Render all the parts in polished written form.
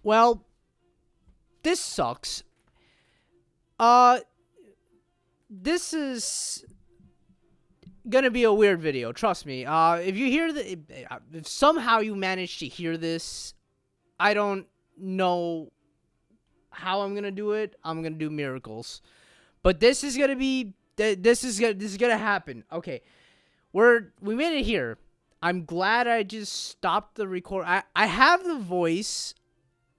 Well, this sucks. Uh, this is gonna be a weird video. Trust me. If you hear if somehow you manage to hear this, I don't know how I'm gonna do it. I'm gonna do miracles, but this is gonna be this is gonna happen. Okay, we made it here. I'm glad I just stopped the record. I have the voice.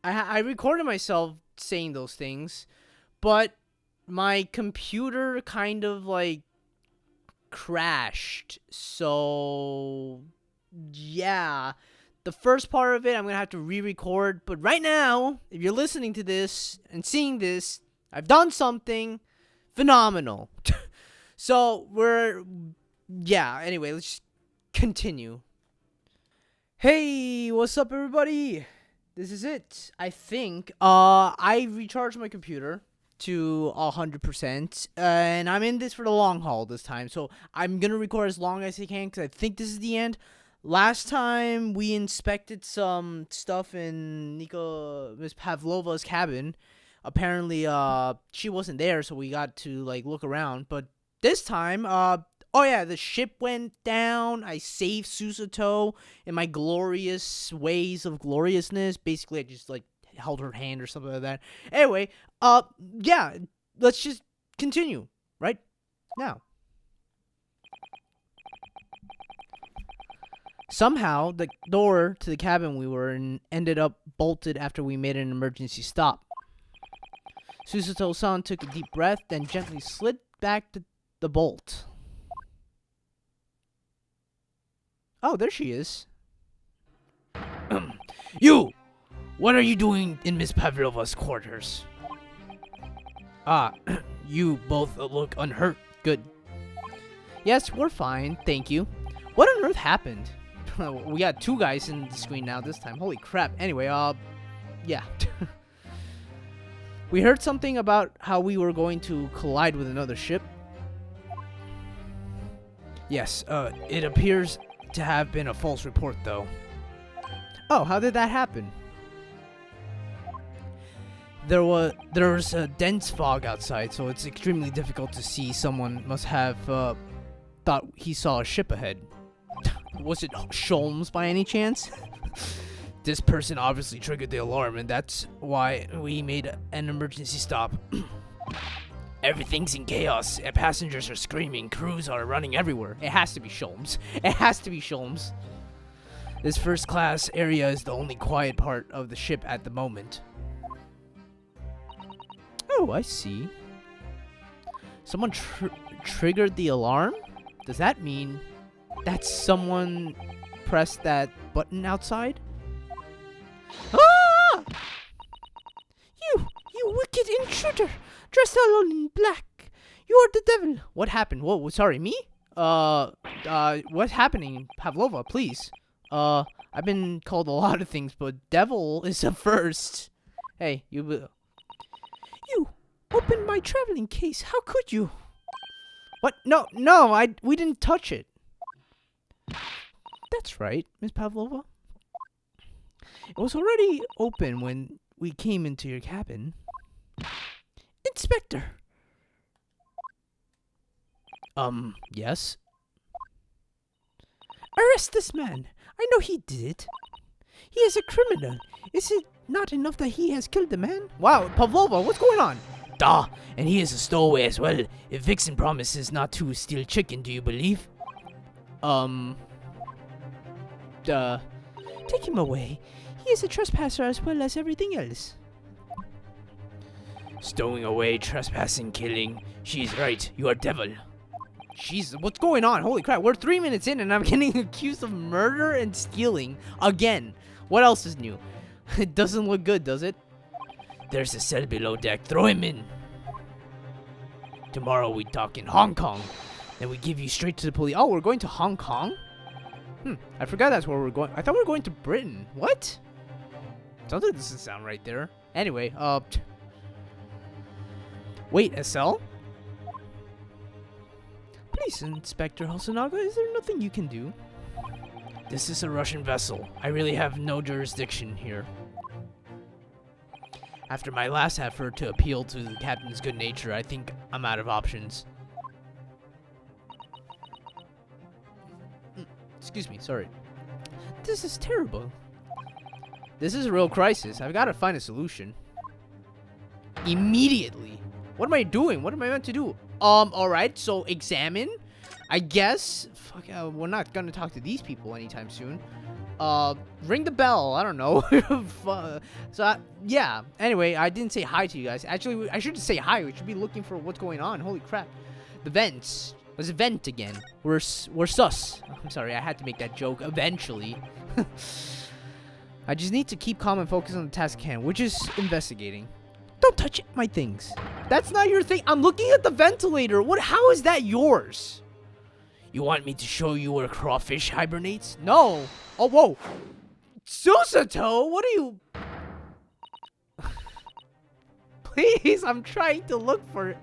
I recorded myself saying those things, but my computer kind of like crashed. So yeah, the first part of it I'm gonna have to re-record. But right now, if you're listening to this and seeing this, I've done something phenomenal. So anyway, let's just continue. Hey, what's up, everybody? This is it. I think I recharged my computer to 100%, and I'm in this for the long haul this time. So I'm gonna record as long as I can because I think this is the end. Last time we inspected some stuff in Miss Pavlova's cabin. Apparently, she wasn't there, so we got to like look around. But this time, oh yeah, the ship went down. I saved Susato in my glorious ways of gloriousness. Basically, I just like held her hand or something like that. Anyway, yeah, let's just continue right now. Somehow, the door to the cabin we were in ended up bolted after we made an emergency stop. Susato-san took a deep breath, then gently slid back the bolt. Oh, there she is. You! What are you doing in Miss Pavlova's quarters? You both look unhurt. Good. Yes, we're fine, thank you. What on earth happened? We got two guys in the screen now this time. Holy crap. Anyway, yeah. We heard something about how we were going to collide with another ship. Yes, it appears to have been a false report, though. Oh, how did that happen? There was a dense fog outside, so it's extremely difficult to see. Someone must have thought he saw a ship ahead. Was it Sholmes by any chance? This person obviously triggered the alarm, and that's why we made an emergency stop. Everything's in chaos. Passengers are screaming. Crews are running everywhere. It has to be Sholmes. It has to be Sholmes. This first class area is the only quiet part of the ship at the moment. Oh, I see. Someone triggered the alarm? Does that mean that someone pressed that button outside? Ah! You wicked intruder! Dressed all in black. You are the devil. What happened? Whoa, sorry, me? What's happening? Pavlova, please. I've been called a lot of things, but devil is the first. Hey, you opened my traveling case. How could you? What? No, we didn't touch it. That's right, Miss Pavlova. It was already open when we came into your cabin. Inspector. Yes? Arrest this man. I know he did it. He is a criminal. Is it not enough that he has killed the man? Wow, Pavlova, what's going on? Duh, and he is a stowaway as well. If Vixen promises not to steal chicken, do you believe? Take him away. He is a trespasser as well as everything else. Stowing away, trespassing, killing. She's right. You are devil. Jesus, what's going on? Holy crap, we're 3 minutes in and I'm getting accused of murder and stealing again. What else is new? It doesn't look good, does it? There's a cell below deck. Throw him in. Tomorrow we talk in Hong Kong. Then we give you straight to the police. Oh, we're going to Hong Kong? I forgot that's where we're going. I thought we were going to Britain. What? Something doesn't sound right there. Anyway, wait, a cell? Please, Inspector Hosonaga, is there nothing you can do? This is a Russian vessel. I really have no jurisdiction here. After my last effort to appeal to the captain's good nature, I think I'm out of options. Excuse me, sorry. This is terrible. This is a real crisis. I've got to find a solution. Immediately. What am I doing? What am I meant to do? Alright, so examine. I guess. Fuck, we're not gonna talk to these people anytime soon. Ring the bell. I don't know. Yeah. Anyway, I didn't say hi to you guys. Actually, I should say hi. We should be looking for what's going on. Holy crap. The vents. Let's vent again. We're sus. I'm sorry, I had to make that joke eventually. I just need to keep calm and focus on the task at hand, which is investigating. Don't touch my things. That's not your thing. I'm looking at the ventilator. How is that yours? You want me to show you where crawfish hibernates? No. Oh, whoa. Susato, what are you... Please, I'm trying to look for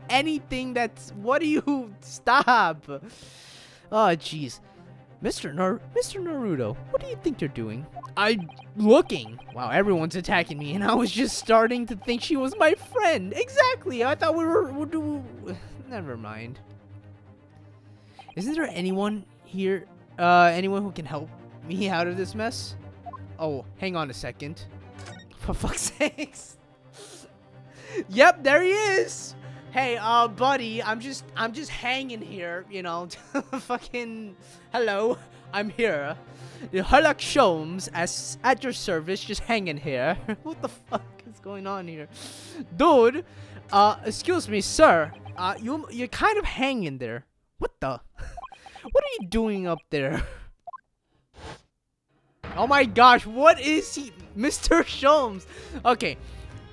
anything that's... What do you... Stop. Oh, jeez. Mr. Naruto, what do you think you're doing? I'm looking. Wow, everyone's attacking me, and I was just starting to think she was my friend. Exactly. I thought we were never mind. Isn't there anyone here? Anyone who can help me out of this mess? Oh, hang on a second. For fuck's sakes. Yep, there he is. Hey, buddy, I'm just hanging here, you know. Fucking hello, I'm here. The Herlock Sholmes at your service, just hanging here. What the fuck is going on here? Dude, excuse me, sir. You're kind of hanging there. What the? What are you doing up there? Oh my gosh, what is he? Mr. Sholmes. Okay.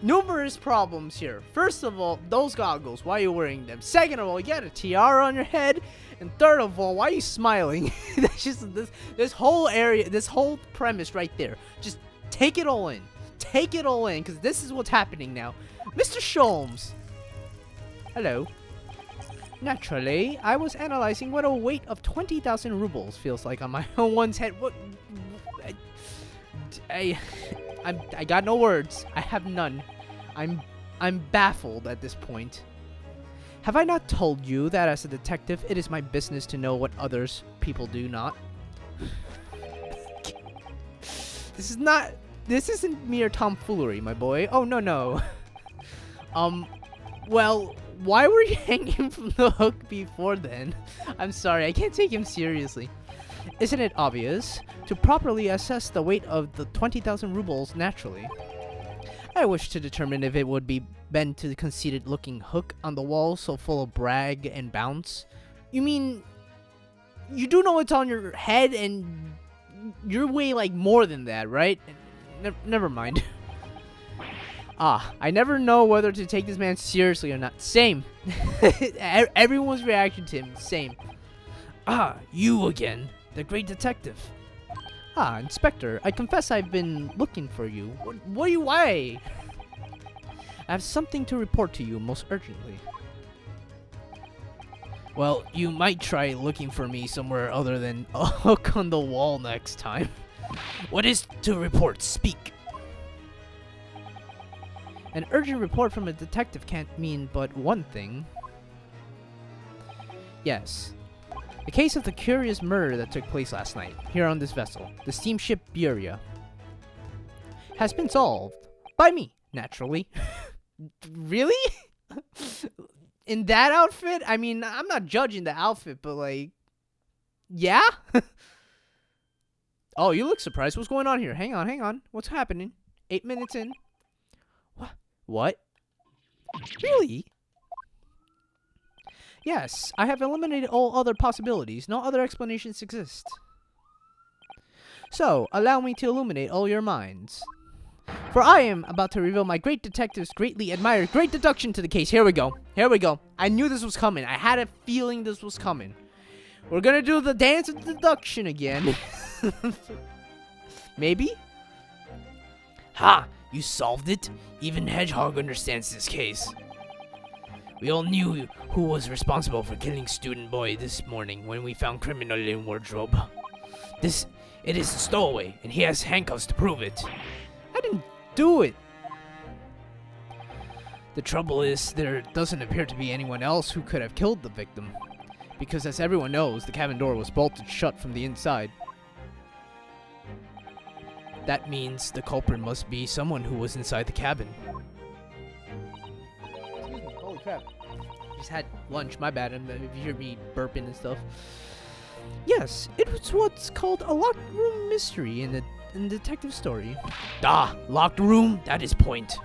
Numerous problems here. First of all, those goggles, why are you wearing them? Second of all, you got a tiara on your head. And third of all, why are you smiling? That's just this whole area, this whole premise right there. Just take it all in. Take it all in, because this is what's happening now. Mr. Sholmes. Hello. Naturally, I was analyzing what a weight of 20,000 rubles feels like on my one's head. What? I got no words. I have none. I'm baffled at this point. Have I not told you that as a detective, it is my business to know what others people do not? This isn't mere tomfoolery, my boy. Oh, no. Well, why were you hanging from the hook before then? I'm sorry, I can't take him seriously. Isn't it obvious? To properly assess the weight of the 20,000 rubles naturally, I wish to determine if it would be bent to the conceited-looking hook on the wall so full of brag and bounce. You mean, you do know it's on your head and you're way like more than that, right? Never mind. I never know whether to take this man seriously or not. Same. Everyone's reaction to him, same. You again. The great detective. Inspector, I confess I've been looking for you. Why? I have something to report to you most urgently. Well, you might try looking for me somewhere other than a hook on the wall next time. What is to report? Speak. An urgent report from a detective can't mean but one thing. Yes. The case of the curious murder that took place last night, here on this vessel, the steamship Buria, has been solved. By me, naturally. Really? In that outfit? I mean, I'm not judging the outfit, but like... Yeah? Oh, you look surprised. What's going on here? Hang on. What's happening? 8 minutes in. What? Really? Yes, I have eliminated all other possibilities. No other explanations exist. So, allow me to illuminate all your minds. For I am about to reveal my great detective's greatly admired great deduction to the case. Here we go. I knew this was coming. I had a feeling this was coming. We're gonna do the Dance of Deduction again. Maybe? Ha! You solved it? Even Hedgehog understands this case. We all knew who was responsible for killing student boy this morning when we found criminal in wardrobe. It is a stowaway, and he has handcuffs to prove it. I didn't do it. The trouble is, there doesn't appear to be anyone else who could have killed the victim. Because as everyone knows, the cabin door was bolted shut from the inside. That means the culprit must be someone who was inside the cabin. Excuse me, holy crap. Just had lunch, my bad, if you hear me burping and stuff. Yes, it was what's called a locked room mystery in the detective story. Ah, locked room, that is point.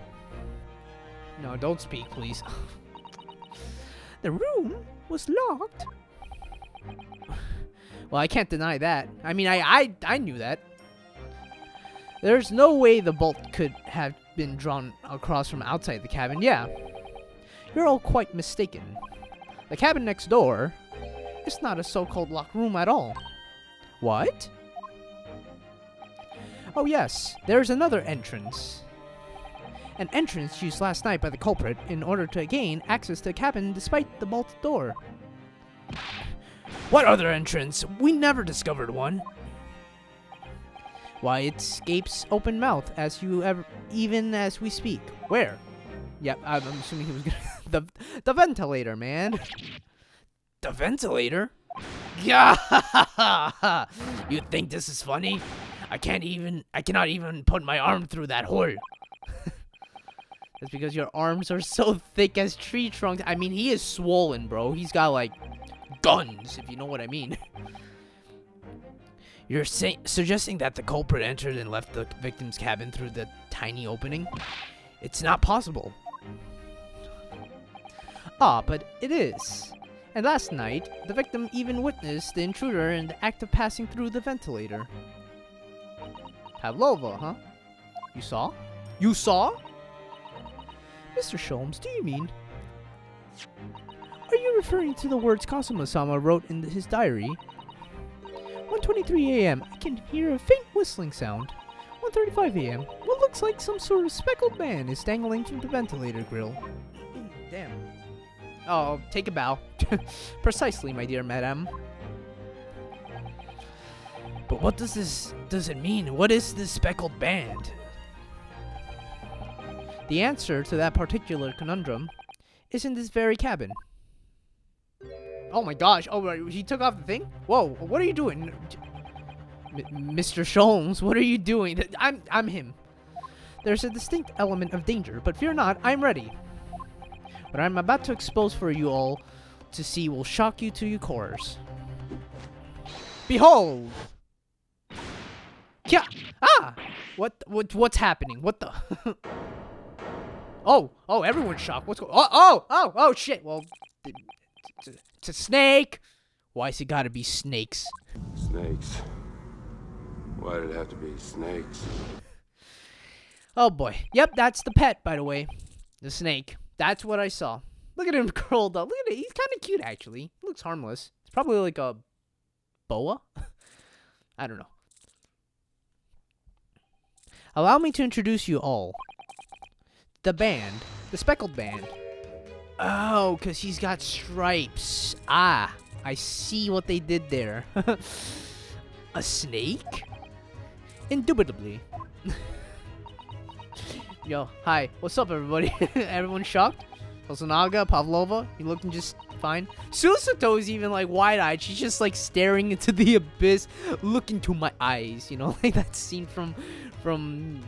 No, don't speak, please. The room was locked. Well, I can't deny that. I mean, I knew that. There's no way the bolt could have been drawn across from outside the cabin. Yeah, you're all quite mistaken. The cabin next door is not a so-called locked room at all. What? Oh yes, there's another entrance. An entrance used last night by the culprit in order to gain access to the cabin despite the bolted door. What other entrance? We never discovered one. Why, it escapes open mouth even as we speak. Where? Yep, I'm assuming he was gonna the ventilator, man. The ventilator? Yeah. You think this is funny? I cannot even put my arm through that hole. That's because your arms are so thick as tree trunks. I mean, he is swollen, bro. He's got, like, guns, if you know what I mean. You're suggesting that the culprit entered and left the victim's cabin through the tiny opening? It's not possible. Ah, but it is. And last night, the victim even witnessed the intruder in the act of passing through the ventilator. Pavlova, huh? You saw? You saw? Mr. Sholmes, do you mean? Are you referring to the words Kazuma-sama wrote in his diary? 1:23 a.m. I can hear a faint whistling sound. 1:35 a.m. What looks like some sort of speckled man is dangling from the ventilator grill. Damn. Oh, take a bow. Precisely, my dear madame. But what does it mean? What is this speckled band? The answer to that particular conundrum is in this very cabin. Oh my gosh. Oh, he took off the thing? Whoa, what are you doing? Mr. Sholmes, what are you doing? I'm him. There's a distinct element of danger, but fear not, I'm ready. What I'm about to expose for you all to see will shock you to your cores. Behold! Yeah! Ah! What's happening? What the? Oh, everyone's shocked. What's going? Oh, shit. Well, it's a snake. Why's it gotta be snakes? Snakes. Why did it have to be snakes? Oh boy. Yep, that's the pet, by the way. The snake. That's what I saw. Look at him curled up. Look at it. He's kind of cute, actually. He looks harmless. It's probably like a boa. I don't know. Allow me to introduce you all. The band. The speckled band. Oh, because he's got stripes. Ah, I see what they did there. A snake? Indubitably. Yo, hi. What's up, everybody? Everyone shocked? Osanaga, Pavlova, you looking just fine? Susato is even, like, wide-eyed. She's just, like, staring into the abyss, looking to my eyes. You know, like that scene from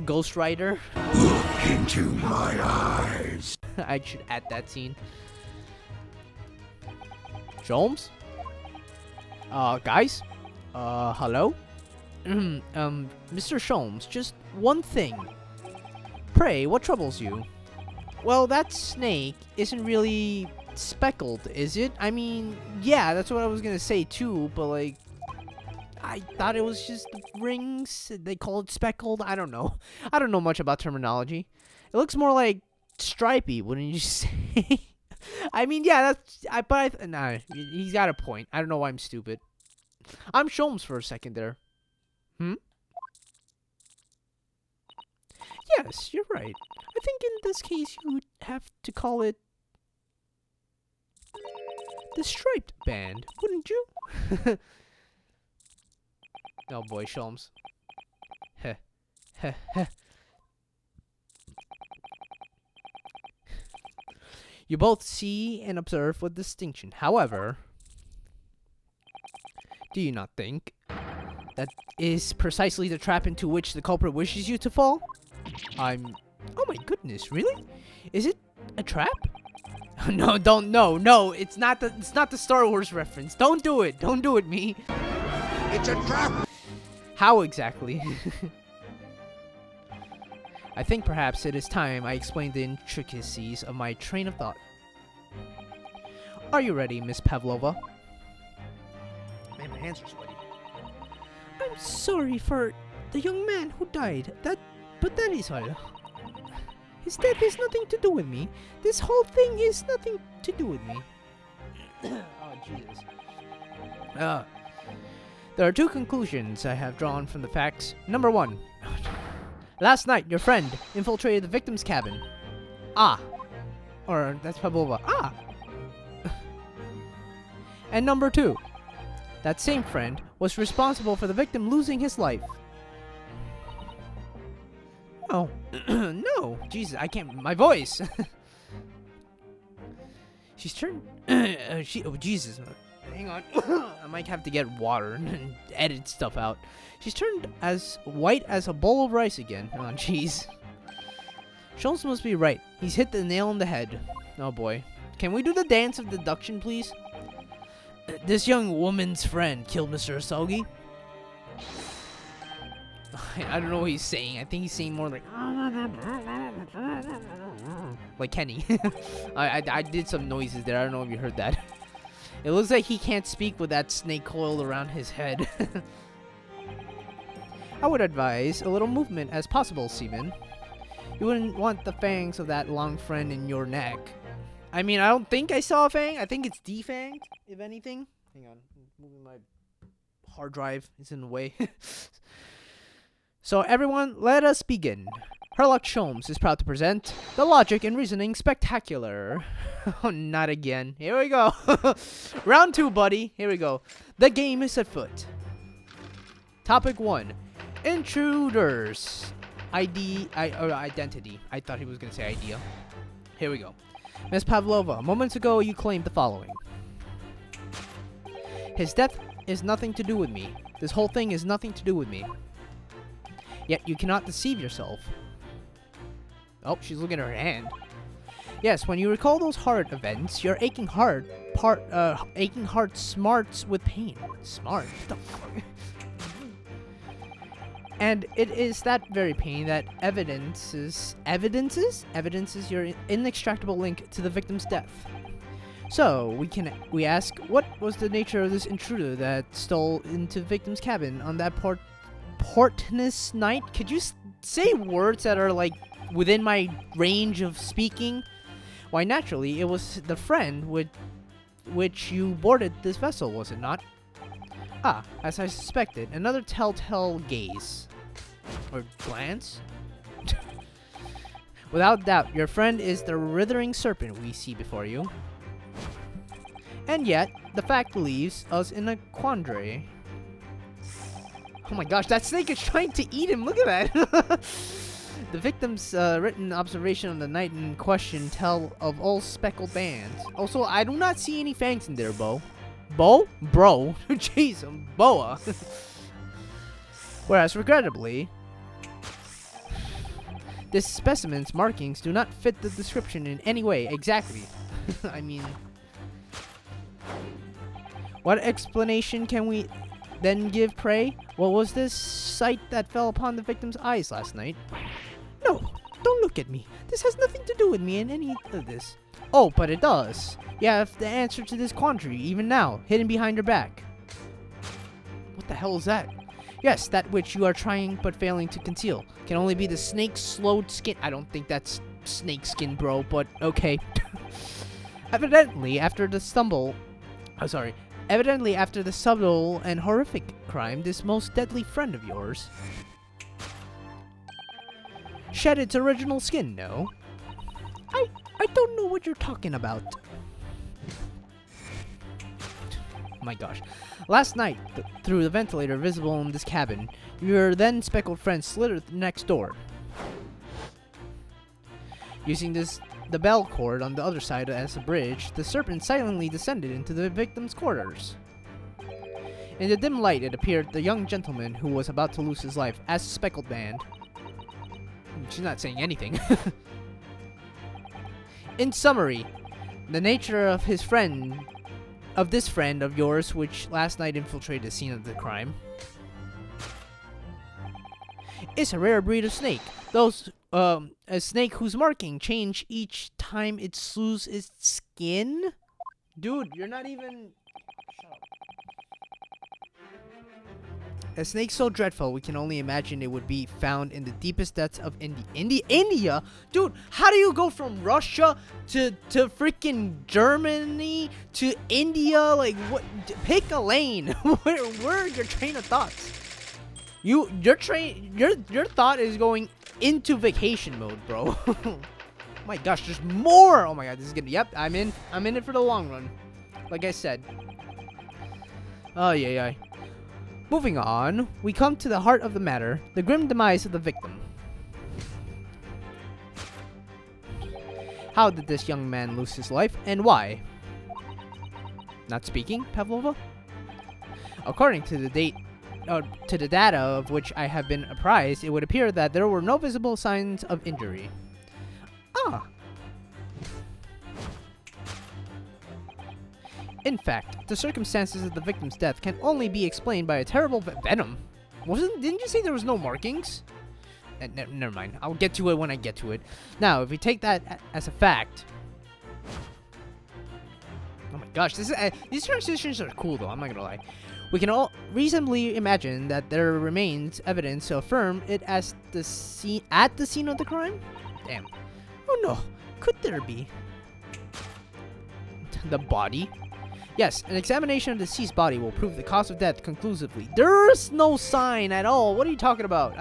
Ghost Rider. Look into my eyes. I should add that scene. Sholmes? Guys? Hello? Mr. Sholmes, just one thing. Pray, what troubles you? Well, that snake isn't really speckled, is it? I mean, yeah, that's what I was gonna say too, but like, I thought it was just rings. They call it speckled. I don't know. I don't know much about terminology. It looks more like stripy, wouldn't you say? I mean, yeah, nah, he's got a point. I don't know why I'm stupid. I'm Sholmes for a second there. Yes, you're right. I think in this case you would have to call it the striped band, wouldn't you? Oh boy, Sholmes. Heh. Heh heh. You both see and observe with distinction. However, do you not think that is precisely the trap into which the culprit wishes you to fall? Oh my goodness, really? Is it a trap? No, don't. No. It's not the Star Wars reference. Don't do it. Don't do it, me. It's a trap! How exactly? I think perhaps it is time I explained the intricacies of my train of thought. Are you ready, Miss Pavlova? Man, my hands are sweaty. I'm sorry for the young man who died. But that is all. His death has nothing to do with me. This whole thing is nothing to do with me. Oh, Jesus. There are two conclusions I have drawn from the facts. Number one. Last night, your friend infiltrated the victim's cabin. Or, that's Pavlova. And number two. That same friend was responsible for the victim losing his life. Oh. No. Jesus, I can't. My voice. She's turned. Oh, Jesus. Hang on. I might have to get water and edit stuff out. She's turned as white as a bowl of rice again. Oh, jeez. Sholmes must be right. He's hit the nail on the head. Oh, boy. Can we do the dance of deduction, please? This young woman's friend killed Mr. Asogi. I don't know what he's saying. I think he's saying more like Kenny. I did some noises there. I don't know if you heard that. It looks like he can't speak with that snake coiled around his head. I would advise a little movement as possible, Seaman. You wouldn't want the fangs of that long friend in your neck. I mean, I don't think I saw a fang. I think it's defanged, if anything. Hang on. I'm moving my hard drive. It's in the way. So, everyone, let us begin. Herlock Sholmes is proud to present the Logic and Reasoning Spectacular. Oh, not again. Here we go. Round 2, buddy. Here we go. The game is afoot. Topic 1. Intruders. Identity. I thought he was going to say idea. Here we go. Miss Pavlova, moments ago you claimed the following. His death is nothing to do with me. This whole thing is nothing to do with me. Yet you cannot deceive yourself. Oh, she's looking at her hand. Yes, when you recall those horrid events, your aching heart smarts with pain. Smart? What the fuck? And it is that very pain that evidences your inextractable link to the victim's death. So, we ask, what was the nature of this intruder that stole into the victim's cabin on that portentous night? Could you say words that are, like, within my range of speaking? Why, naturally, it was the friend with which you boarded this vessel, was it not? As I suspected, another telltale gaze. Or glance? Without doubt, your friend is the writhing serpent we see before you. And yet, the fact leaves us in a quandary. Oh my gosh, that snake is trying to eat him. Look at that. The victim's written observation of the night in question tell of all speckled bands. Also, I do not see any fangs in there, Bo. Bo? Bro. Jeez, boa. Whereas, regrettably, this specimen's markings do not fit the description in any way. Exactly. I mean, what explanation can we then give, pray? What was this sight that fell upon the victim's eyes last night? No, don't look at me. This has nothing to do with me in any of this. Oh, but it does. You have the answer to this quandary, even now, hidden behind your back. What the hell is that? Yes, that which you are trying but failing to conceal. Can only be the snake's slowed skin. I don't think that's snake skin, bro, but okay. Evidently, after the subtle and horrific crime, this most deadly friend of yours shed its original skin, no? I don't know what you're talking about. My gosh. Last night, through the ventilator visible in this cabin, your then speckled friend slid next door. Using the bell cord on the other side as a bridge, the serpent silently descended into the victim's quarters. In the dim light, it appeared the young gentleman who was about to lose his life as a speckled band. She's not saying anything. In summary, the nature of this friend of yours, which last night infiltrated the scene of the crime, is a rare breed of snake. A snake whose marking change each time it loses its skin. Dude, you're not even. Shut up. A snake so dreadful, we can only imagine it would be found in the deepest depths of India? Dude, how do you go from Russia to freaking Germany to India? Like, what? Pick a lane. Where are your train of thoughts? Your thought is going into vacation mode, bro. Oh my gosh, there's more. Oh my god, this is gonna. Yep, I'm in it for the long run. Like I said. Oh yeah. Moving on, we come to the heart of the matter, the grim demise of the victim. How did this young man lose his life, and why? Not speaking, Pavlova? According to the data of which I have been apprised, it would appear that there were no visible signs of injury. Ah. In fact, the circumstances of the victim's death can only be explained by a terrible venom. Didn't you say there was no markings? Never mind. I'll get to it when I get to it. Now, if we take that as a fact. Oh my gosh, these transitions are cool though, I'm not gonna lie. We can all reasonably imagine that there remains evidence to affirm it as at the scene of the crime? Damn. Oh no, could there be? The body? Yes, an examination of the deceased body will prove the cause of death conclusively. There's no sign at all. What are you talking about?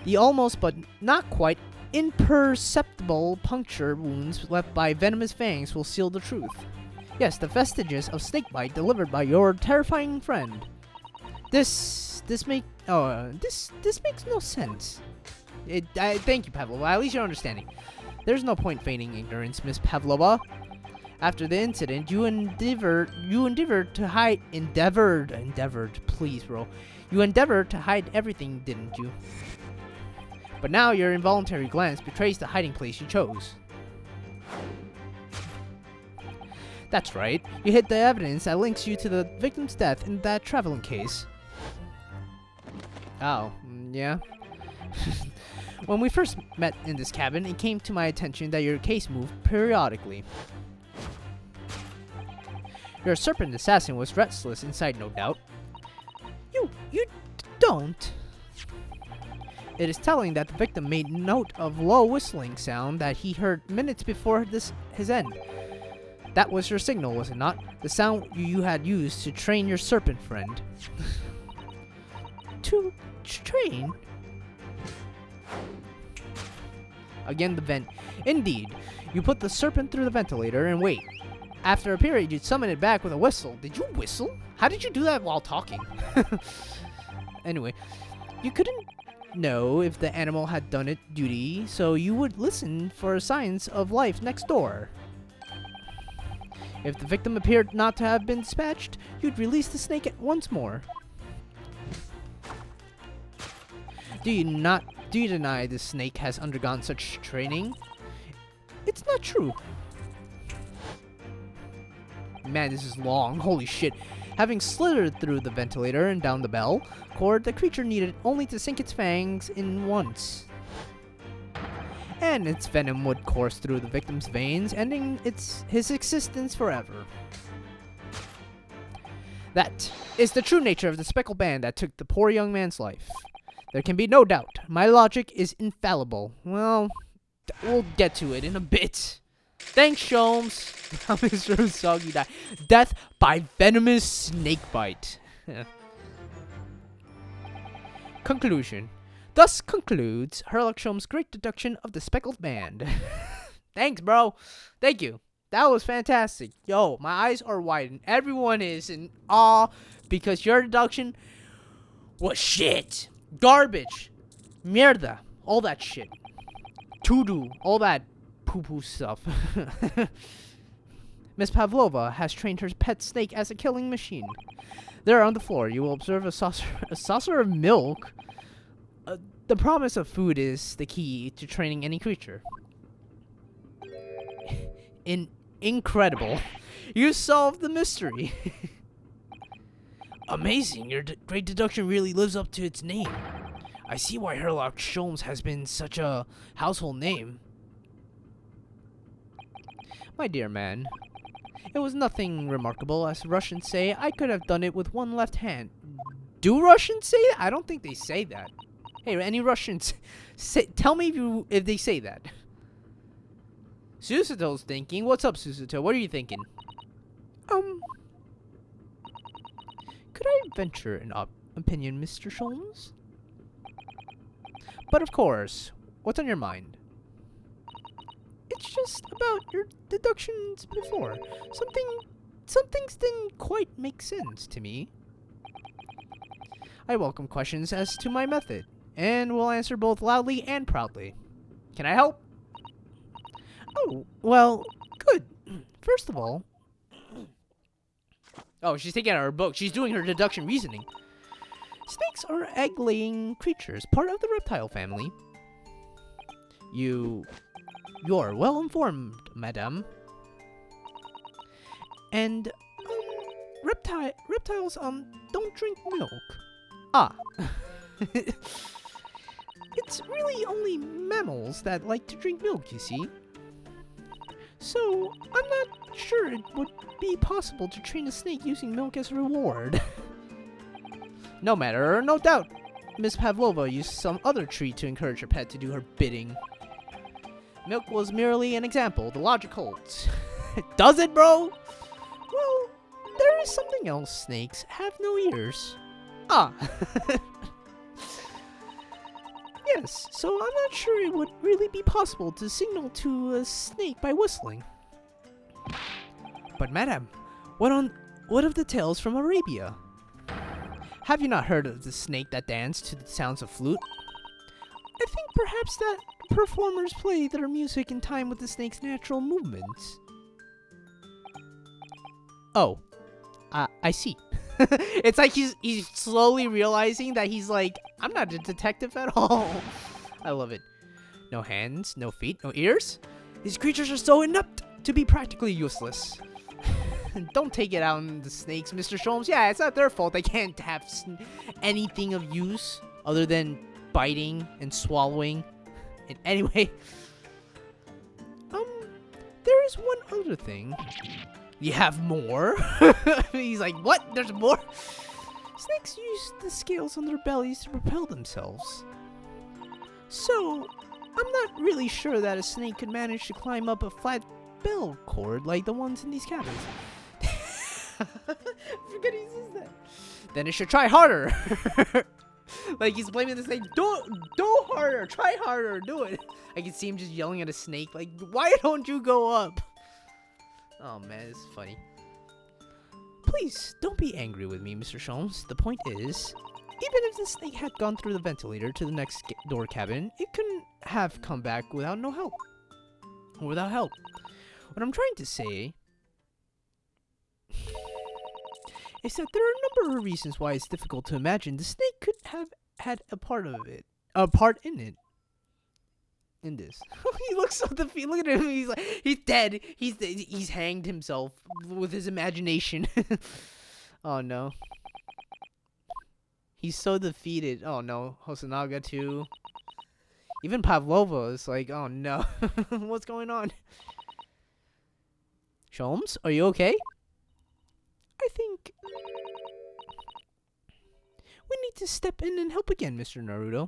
The almost but not quite imperceptible puncture wounds left by venomous fangs will seal the truth. Yes, the vestiges of snakebite delivered by your terrifying friend. This makes no sense. Thank you, Pavlova. At least you're understanding. There's no point feigning ignorance, Miss Pavlova. After the incident, you endeavored to hide. Please, bro. You endeavored to hide everything, didn't you? But now your involuntary glance betrays the hiding place you chose. That's right. You hid the evidence that links you to the victim's death in that traveling case. Oh, yeah. When we first met in this cabin, it came to my attention that your case moved periodically. Your serpent assassin was restless inside, no doubt. You don't. It is telling that the victim made note of low whistling sound that he heard minutes before his end. That was your signal, was it not? The sound you had used to train your serpent friend. To train? Again, the vent. Indeed, you put the serpent through the ventilator and wait. After a period, you'd summon it back with a whistle. Did you whistle? How did you do that while talking? Anyway, you couldn't know if the animal had done its duty, so you would listen for signs of life next door. If the victim appeared not to have been dispatched, you'd release the snake once more. Do you deny the snake has undergone such training? It's not true. Man, this is long. Holy shit. Having slithered through the ventilator and down the bell cord, the creature needed only to sink its fangs in once. And its venom would course through the victim's veins, ending his existence forever. That is the true nature of the speckled band that took the poor young man's life. There can be no doubt. My logic is infallible. Well, we'll get to it in a bit. Thanks, Sholmes. Now Mr. Usagi died. Death by venomous snakebite. Conclusion. Thus concludes Herlock Sholmes' Great Deduction of the Speckled Band. Thanks, bro. Thank you. That was fantastic. Yo, my eyes are widened. Everyone is in awe because your deduction was shit. Garbage. Mierda. all that shit. To do all that poo-poo stuff. Miss Pavlova has trained her pet snake as a killing machine. There on the floor, you will observe a saucer of milk. The promise of food is the key to training any creature. Incredible. You solved the mystery. Amazing. Your great deduction really lives up to its name. I see why Herlock Sholmes has been such a household name. My dear man, it was nothing remarkable. As Russians say, I could have done it with one left hand. Do Russians say that? I don't think they say that. Hey, any Russians, tell me if they say that. Susuto's thinking. What's up, Susuto? What are you thinking? Could I venture an opinion, Mr. Sholmes? But of course, what's on your mind? It's just about your deductions before. Some things didn't quite make sense to me. I welcome questions as to my method, and will answer both loudly and proudly. Can I help? Oh, well, good. First of all... Oh, she's taking out her book. She's doing her deduction reasoning. Snakes are egg-laying creatures, part of the reptile family. You're well-informed, madame. And, reptiles, don't drink milk. Ah. It's really only mammals that like to drink milk, you see. So, I'm not sure it would be possible to train a snake using milk as a reward. No matter, no doubt, Miss Pavlova used some other treat to encourage her pet to do her bidding. Milk was merely an example. The logic holds. Does it, bro? Well, there is something else. Snakes have no ears. Ah. Yes, so I'm not sure it would really be possible to signal to a snake by whistling. But madam, what of the tales from Arabia? Have you not heard of the snake that danced to the sounds of flute? I think perhaps that performers play their music in time with the snake's natural movements. Oh, I see. It's like he's slowly realizing that he's like, I'm not a detective at all. I love it. No hands, no feet, no ears. These creatures are so inept to be practically useless. Don't take it out on the snakes, Mr. Sholmes. Yeah, it's not their fault. They can't have anything of use other than biting and swallowing. And anyway, there is one other thing. You have more? He's like, what? There's more? Snakes use the scales on their bellies to propel themselves. So, I'm not really sure that a snake could manage to climb up a flat bell cord like the ones in these cabins. I forget he says that. Then it should try harder. Like he's blaming the snake. Do harder. Try harder. Do it. I can see him just yelling at a snake like, why don't you go up? Oh man, this is funny. Please, don't be angry with me, Mr. Sholmes. The point is, even if the snake had gone through the ventilator to the next door cabin, it couldn't have come back without no help. Or without help. What I'm trying to say is that there are a number of reasons why it's difficult to imagine the snake could have had a part in it. In this. He looks so defeated. Look at him. He's like, he's dead. He's hanged himself with his imagination. Oh no. He's so defeated. Oh no. Hosonaga too. Even Pavlova is like, oh no. What's going on? Sholmes, are you okay? I think we need to step in and help again, Mr. Naruto.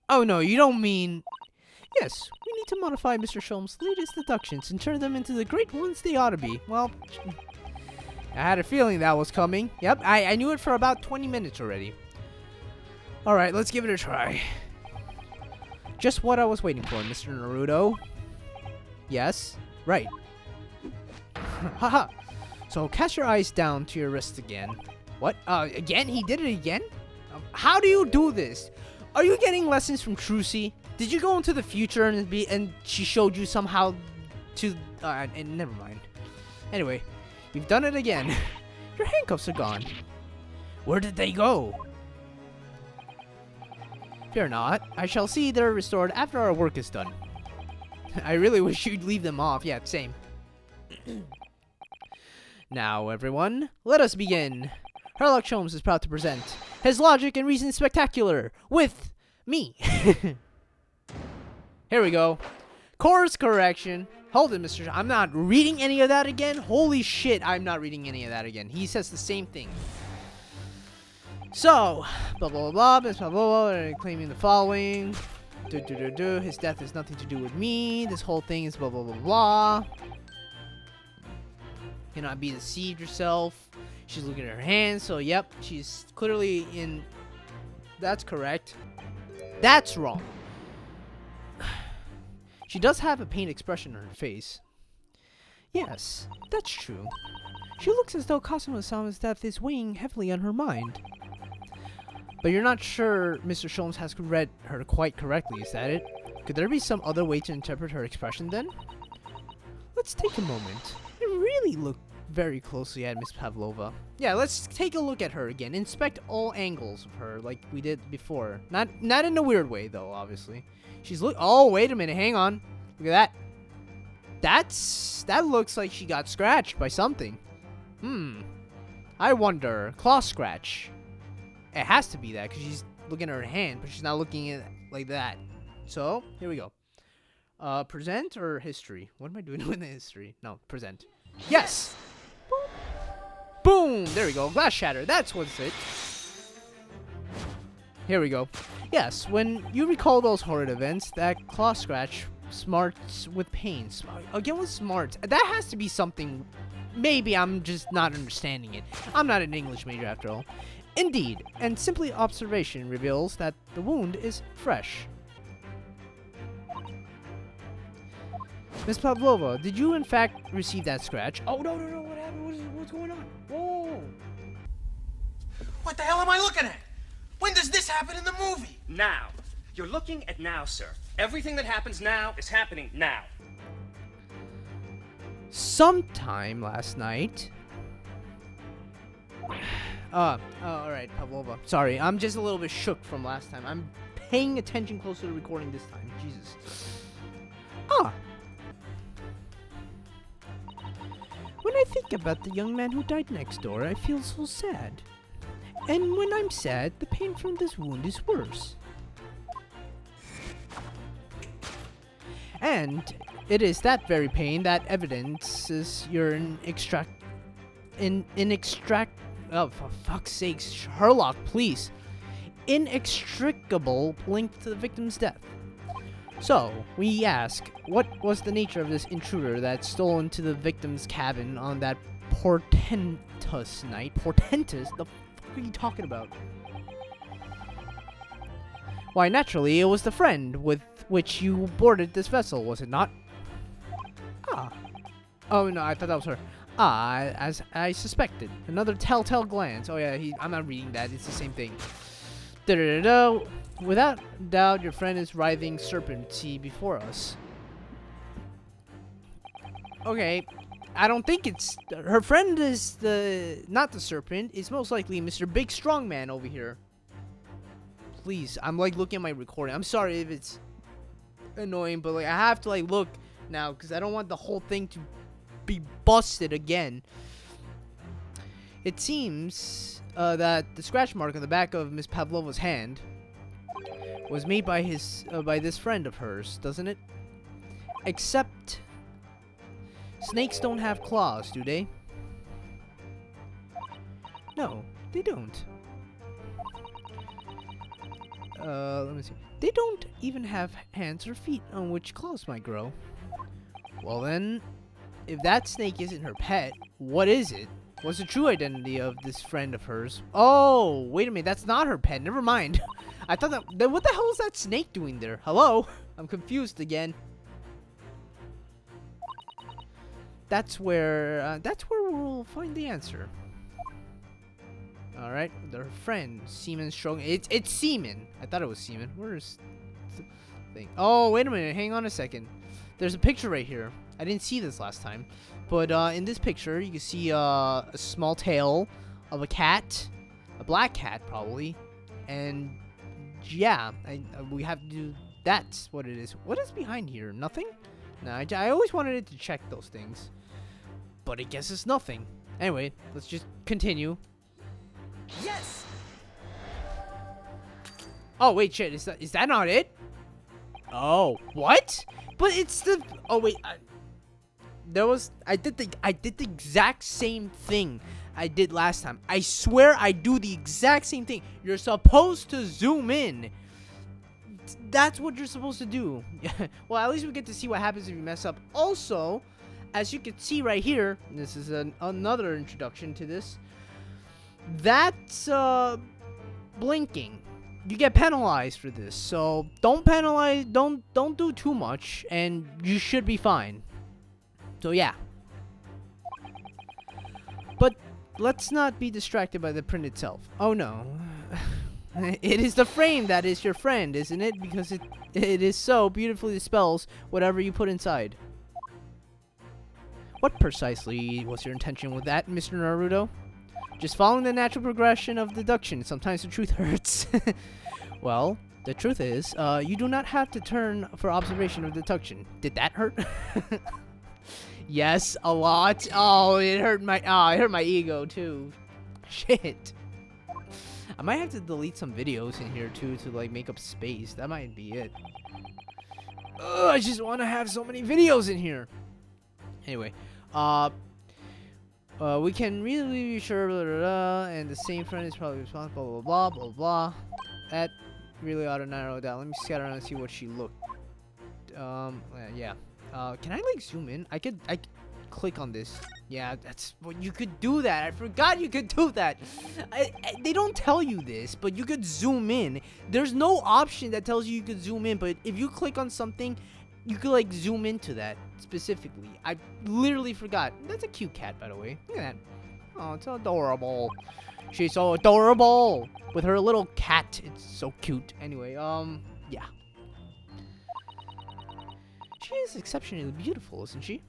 Oh no, you don't mean... Yes, we need to modify Mr. Sholmes' latest deductions and turn them into the great ones they ought to be. Well, I had a feeling that was coming. Yep, I knew it for about 20 minutes already. Alright, let's give it a try. Just what I was waiting for, Mr. Naruto. Yes, right. Haha. So cast your eyes down to your wrist again. What? Again? He did it again? How do you do this? Are you getting lessons from Trucy? Did you go into the future and she showed you somehow to and never mind. Anyway, you've done it again. Your handcuffs are gone. Where did they go? Fear not. I shall see they're restored after our work is done. I really wish you'd leave them off. Yeah, same. Now, everyone, let us begin. Herlock Sholmes is proud to present his logic and reason spectacular with me. Here we go. Course correction. Hold it, Mr. I'm not reading any of that again. Holy shit, I'm not reading any of that again. He says the same thing. So, blah, blah, blah, blah, blah, blah, blah, claiming the following. His death has nothing to do with me. This whole thing is blah, blah, blah, blah. Cannot be deceived yourself. She's looking at her hands, so yep, she's clearly in... That's correct. That's wrong. She does have a pained expression on her face. Yes, that's true. She looks as though Kazuma-sama's death is weighing heavily on her mind. But you're not sure Mr. Sholmes has read her quite correctly, is that it? Could there be some other way to interpret her expression then? Let's take a moment and really look very closely at Miss Pavlova. Yeah, let's take a look at her again. Inspect all angles of her like we did before. Not in a weird way though, obviously. She's oh, wait a minute, hang on. Look at that. That looks like she got scratched by something. I wonder. Claw scratch. It has to be that because she's looking at her hand, but she's not looking at it like that. So, here we go. Present or history? What am I doing with the history? No, present. Yes! Boom! There we go. Glass shatter. That's what's it. Here we go. Yes, when you recall those horrid events, that claw scratch smarts with pain. Again with smarts. That has to be something. Maybe I'm just not understanding it. I'm not an English major after all. Indeed, and simply observation reveals that the wound is fresh. Miss Pavlova, did you in fact receive that scratch? Oh, no, what happened? What's going on? Whoa! What the hell am I looking at? When does this happen in the movie? Now. You're looking at now, sir. Everything that happens now is happening now. Sometime last night. Alright, Pavlova. Sorry, I'm just a little bit shook from last time. I'm paying attention closer to recording this time. Jesus. When I think about the young man who died next door, I feel so sad. And when I'm sad, the pain from this wound is worse. And it is that very pain that evidences your oh, for fuck's sakes, Herlock, please. Inextricable link to the victim's death. So, we ask, what was the nature of this intruder that stole into the victim's cabin on that portentous night? Portentous? The fuck are you talking about? Why, naturally, it was the friend with which you boarded this vessel, was it not? Oh, no, I thought that was her. As I suspected. Another telltale glance. Oh, yeah, I'm not reading that. It's the same thing. Da-da-da-da. Without doubt, your friend is writhing serpenty before us. Okay, I don't think it's... Her friend is not the serpent. It's most likely Mr. Big Strong Man over here. Please, I'm like looking at my recording. I'm sorry if it's annoying, but like I have to like look now because I don't want the whole thing to be busted again. It seems that the scratch mark on the back of Miss Pavlova's hand was made by this friend of hers, doesn't it? Except snakes don't have claws, do they? No, they don't. Let me see. They don't even have hands or feet on which claws might grow. Well then, if that snake isn't her pet, what is it? What's the true identity of this friend of hers? Oh, wait a minute, that's not her pet. Never mind. I thought that. What the hell is that snake doing there? Hello? I'm confused again. That's where we'll find the answer. All right, their friend, Seaman Strong. It's Seaman. I thought it was Seaman. Where's thing. Oh, wait a minute. Hang on a second. There's a picture right here. I didn't see this last time. But in this picture, you can see a small tail of a cat. A black cat, probably. And yeah, we have to do... That's what it is. What is behind here? Nothing? No, I always wanted it to check those things. But I guess it's nothing. Anyway, let's just continue. Yes! Oh, wait, shit. Is that not it? Oh, what? But it's the... Oh, wait. I did the exact same thing I did last time. I swear I do the exact same thing. You're supposed to zoom in. That's what you're supposed to do. Well, at least we get to see what happens if you mess up. Also, as you can see right here, this is another introduction to this. That's blinking. You get penalized for this. So don't penalize. Don't do too much, and you should be fine. So yeah. But let's not be distracted by the print itself. Oh no. It is the frame that is your friend, isn't it? Because it is so beautifully dispels whatever you put inside. What precisely was your intention with that, Mr. Naruto? Just following the natural progression of deduction. Sometimes the truth hurts. Well, the truth is, you do not have to turn for observation of deduction. Did that hurt? Yes, a lot. Oh, it hurt my ego too. Shit. I might have to delete some videos in here too to like make up space. That might be it. Ugh, I just want to have so many videos in here. Anyway, we can really be sure, blah, blah, blah, and the same friend is probably responsible, blah, blah, blah, blah, blah. That really ought to narrow it down. Let me scatter around and see what she looked. Yeah. Can I like zoom in? I could click on this. Yeah, that's what you could do that. I forgot you could do that. They don't tell you this, but you could zoom in. There's no option that tells you could zoom in, but if you click on something, you could like zoom into that specifically. I literally forgot. That's a cute cat, by the way. Look at that. Oh, it's adorable. She's so adorable with her little cat. It's so cute. Anyway, yeah. She is exceptionally beautiful, isn't she?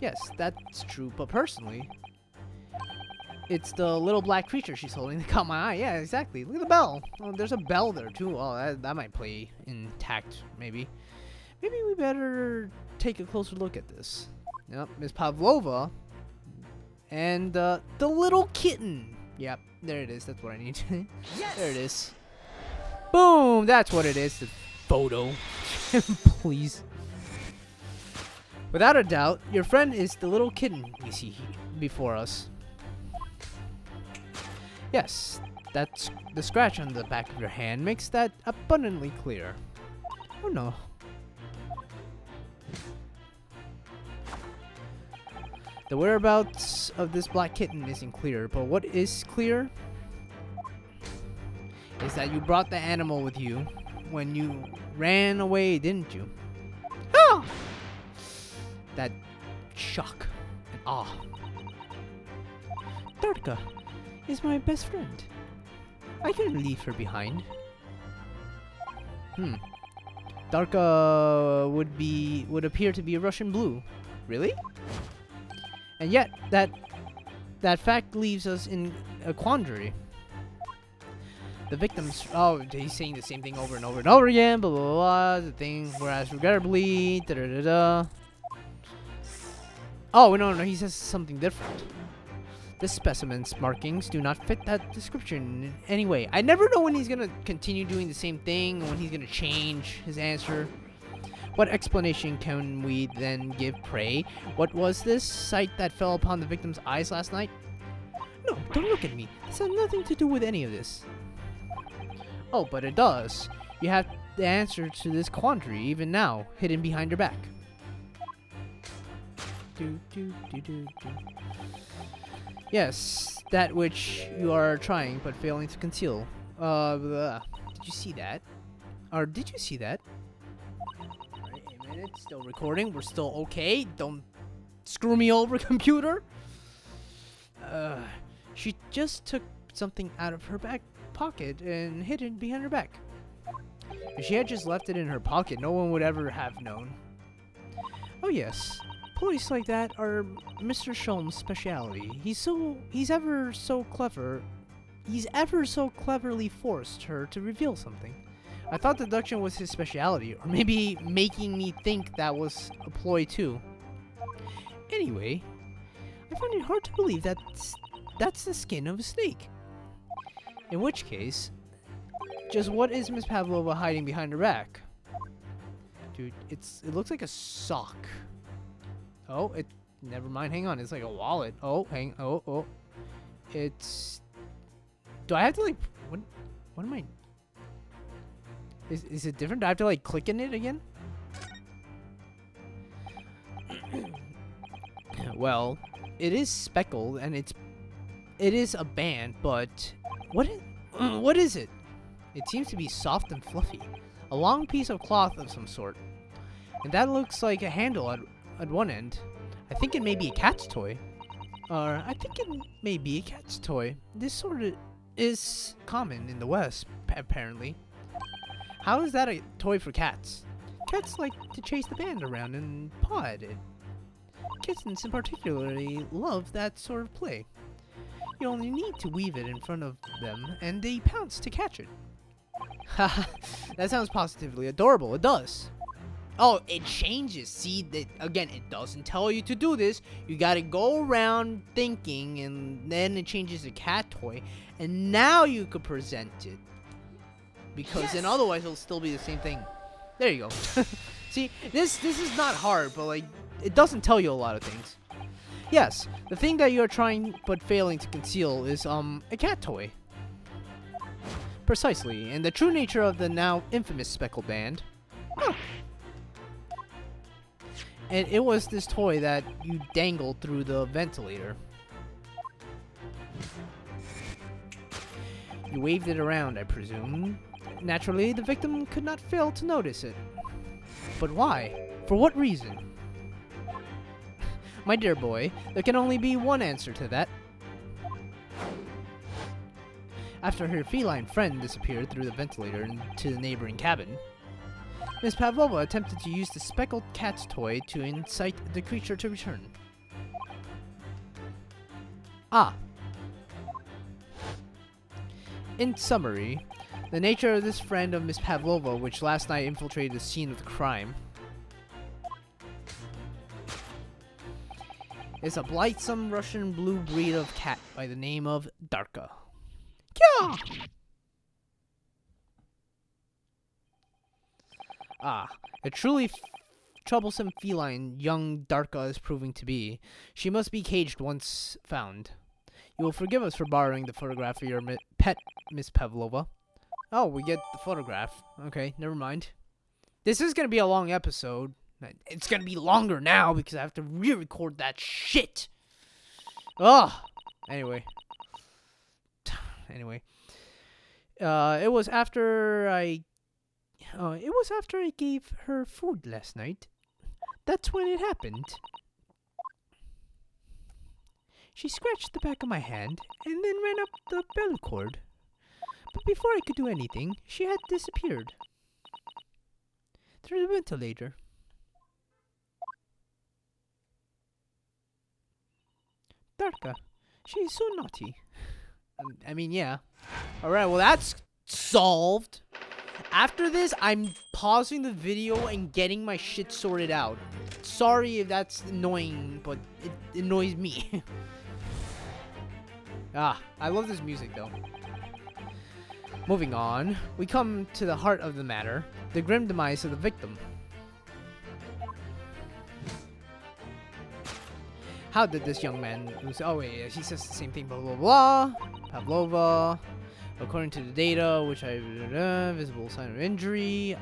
Yes, that's true, but personally, it's the little black creature she's holding that caught my eye. Yeah, exactly. Look at the bell. Oh, there's a bell there, too. Oh, that might play intact, maybe. Maybe we better take a closer look at this. Yep, Miss Pavlova. And, the little kitten. Yep, there it is. That's what I need. Yes! There it is. Boom! That's what it is. The photo. Please. Without a doubt, your friend is the little kitten we see before us. Yes, that's the scratch on the back of your hand makes that abundantly clear. Oh no. The whereabouts of this black kitten isn't clear, but what is clear is that you brought the animal with you when you ran away, didn't you? Oh! That shock and awe. Darka is my best friend. I couldn't leave her behind. Darka would appear to be a Russian blue. Really? And yet that fact leaves us in a quandary. The victims, oh, he's saying the same thing over and over and over again, blah blah blah, the thing, whereas regrettably, da da da da. Oh, no, he says something different. The specimen's markings do not fit that description in any way. I never know when he's gonna continue doing the same thing, or when he's gonna change his answer. What explanation can we then give, pray? What was this sight that fell upon the victim's eyes last night? No, don't look at me. This has nothing to do with any of this. Oh, but it does. You have the answer to this quandary, even now, hidden behind your back. Yes, that which you are trying but failing to conceal. Did you see that? Or did you see that? Alright, a minute, still recording. We're still okay. Don't screw me over, computer. She just took something out of her back pocket and hid it behind her back. If she had just left it in her pocket, no one would ever have known. Oh yes, police like that are Mr. Sholmes' speciality. He's ever so clever. He's ever so cleverly forced her to reveal something. I thought deduction was his speciality, or maybe making me think that was a ploy too. Anyway, I find it hard to believe that that's the skin of a snake. In which case, just what is Miss Pavlova hiding behind her back? Dude, it looks like a sock. Oh, never mind, hang on, it's like a wallet. Oh, it's... Do I have to like, what am I... Is it different? Do I have to like click in it again? Well, it is speckled and it is a band, but what is it? It seems to be soft and fluffy. A long piece of cloth of some sort. And that looks like a handle at one end. I think it may be a cat's toy. This sort of is common in the West, apparently. How is that a toy for cats? Cats like to chase the band around and paw at it. Kittens in particularly love that sort of play. You only need to weave it in front of them and they pounce to catch it. Haha, that sounds positively adorable. It does. Oh, it changes. See, again, it doesn't tell you to do this. You gotta go around thinking, and then it changes to cat toy, and now you could present it. Because then otherwise it'll still be the same thing. There you go. See, this is not hard, but like, it doesn't tell you a lot of things. Yes, the thing that you're trying but failing to conceal is a cat toy. Precisely, and the true nature of the now infamous speckled band. Huh. And it was this toy that you dangled through the ventilator. You waved it around, I presume. Naturally, the victim could not fail to notice it. But why? For what reason? My dear boy, there can only be one answer to that. After her feline friend disappeared through the ventilator into the neighboring cabin, Miss Pavlova attempted to use the speckled cat's toy to incite the creature to return. Ah. In summary, the nature of this friend of Miss Pavlova, which last night infiltrated the scene of the crime, is a blithesome Russian blue breed of cat by the name of Darka. Kya! Ah, a truly troublesome feline young Darka is proving to be. She must be caged once found. You will forgive us for borrowing the photograph of your pet, Miss Pavlova. Oh, we get the photograph. Okay, never mind. This is going to be a long episode. It's going to be longer now because I have to re-record that shit. Ugh. Anyway. It was after I gave her food last night. That's when it happened. She scratched the back of my hand and then ran up the bell cord. But before I could do anything, she had disappeared. Through the ventilator. Darka, she is so naughty. I mean, yeah. Alright, well that's solved. After this, I'm pausing the video and getting my shit sorted out. Sorry if that's annoying, but it annoys me. I love this music though. Moving on, we come to the heart of the matter, the grim demise of the victim. How did this young man lose? Oh wait, he says the same thing, blah blah blah. Pavlova. According to the data, which I visible sign of injury.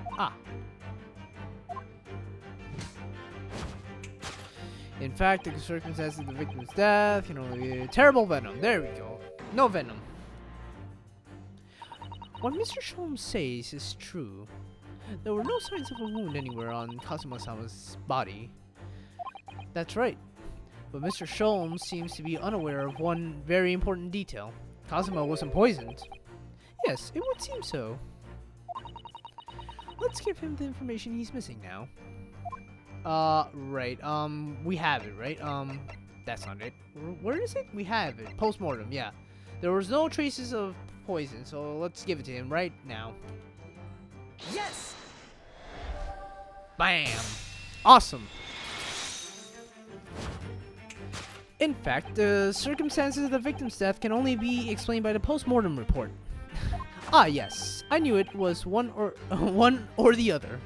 In fact, the circumstances of the victim's death can only be terrible venom. There we go. No venom. What Mr. Sholmes says is true. There were no signs of a wound anywhere on Kazuma-sama's body. That's right. But Mr. Sholmes seems to be unaware of one very important detail. Kazuma wasn't poisoned. Yes, it would seem so. let's give him the information he's missing now. Right. We have it, right? That's not it. Where is it? We have it. Postmortem, yeah. There was no traces of poison, so let's give it to him right now. Yes! Bam! Awesome. In fact, the circumstances of the victim's death can only be explained by the post-mortem report. Ah, yes. I knew it was one or the other.